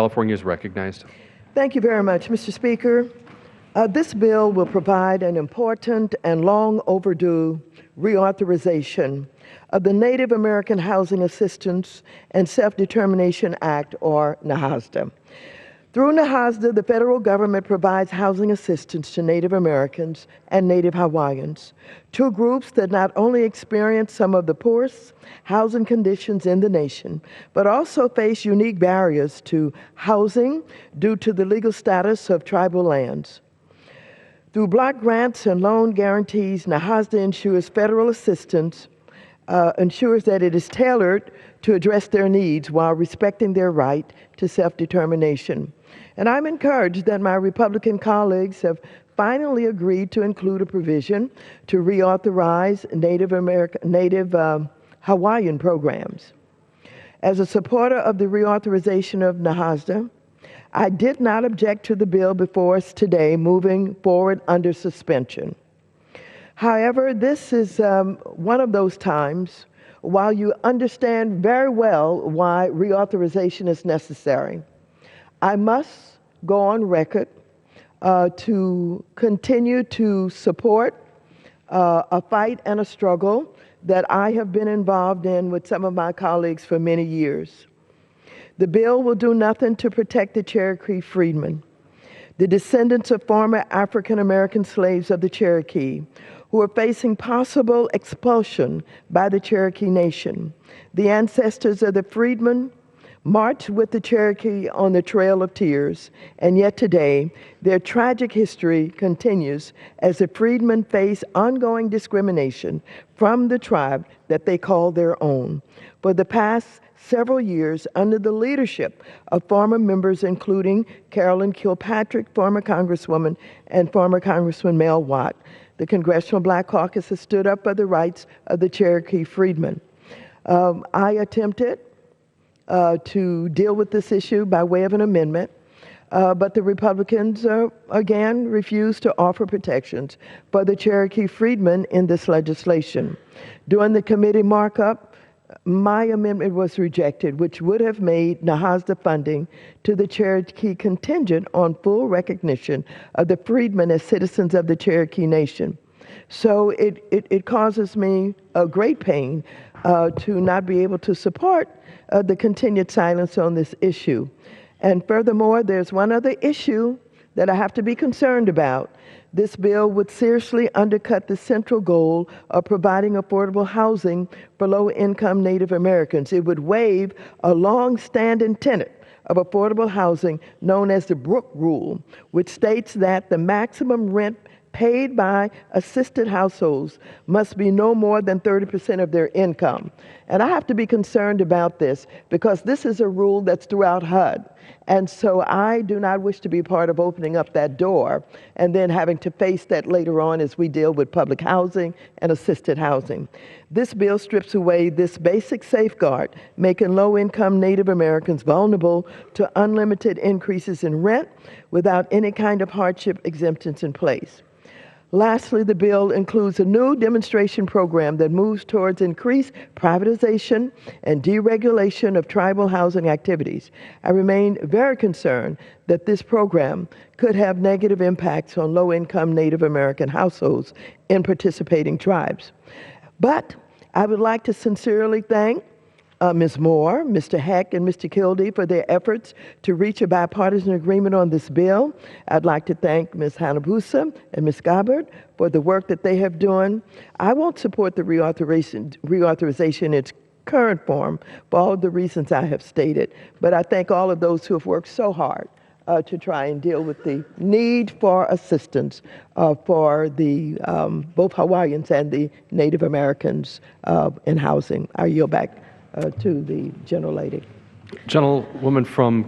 California is recognized. Thank you very much, Mr. Speaker. This bill will provide an important and long overdue reauthorization of the Native American Housing Assistance and Self-Determination Act, or NAHASDA. Through NAHASDA, the federal government provides housing assistance to Native Americans and Native Hawaiians, two groups that not only experience some of the poorest housing conditions in the nation, but also face unique barriers to housing due to the legal status of tribal lands. Through block grants and loan guarantees, NAHASDA ensures federal assistance ensures that it is tailored to address their needs while respecting their right to self-determination. And I'm encouraged that my Republican colleagues have finally agreed to include a provision to reauthorize Native Hawaiian programs. As a supporter of the reauthorization of NAHASDA, I did not object to the bill before us today moving forward under suspension. However, this is one of those times, while you understand very well why reauthorization is necessary, I must go on record to continue to support a fight and a struggle that I have been involved in with some of my colleagues for many years. The bill will do nothing to protect the Cherokee freedmen, the descendants of former African American slaves of the Cherokee, who are facing possible expulsion by the Cherokee Nation. The ancestors of the freedmen marched with the Cherokee on the Trail of Tears, and yet today, their tragic history continues as the freedmen face ongoing discrimination from the tribe that they call their own. For the past several years, under the leadership of former members including Carolyn Kilpatrick, former Congresswoman, and former Congressman Mel Watt, the Congressional Black Caucus has stood up for the rights of the Cherokee freedmen. I attempted to deal with this issue by way of an amendment, but the Republicans again refused to offer protections for the Cherokee freedmen in this legislation. During the committee markup, my amendment was rejected, which would have made NAHASDA funding to the Cherokee contingent on full recognition of the freedmen as citizens of the Cherokee Nation. So it causes me a great pain to not be able to support the continued silence on this issue. And furthermore, there's one other issue that I have to be concerned about. This bill would seriously undercut the central goal of providing affordable housing for low-income Native Americans. It would waive a long-standing tenet of affordable housing known as the Brooke Rule, which states that the maximum rent paid by assisted households must be no more than 30% of their income. And I have to be concerned about this because this is a rule that's throughout HUD. And so I do not wish to be part of opening up that door and then having to face that later on as we deal with public housing and assisted housing. This bill strips away this basic safeguard, making low-income Native Americans vulnerable to unlimited increases in rent without any kind of hardship exemptions in place. Lastly, the bill includes a new demonstration program that moves towards increased privatization and deregulation of tribal housing activities. I remain very concerned that this program could have negative impacts on low-income Native American households in participating tribes. But I would like to sincerely thank Ms. Moore, Mr. Heck, and Mr. Kildee for their efforts to reach a bipartisan agreement on this bill. I'd like to thank Ms. Hanabusa and Ms. Gabbard for the work that they have done. I won't support the reauthorization in its current form for all of the reasons I have stated, but I thank all of those who have worked so hard to try and deal with the need for assistance for the both Hawaiians and the Native Americans in housing. I yield back to the gentlelady. Gentlewoman from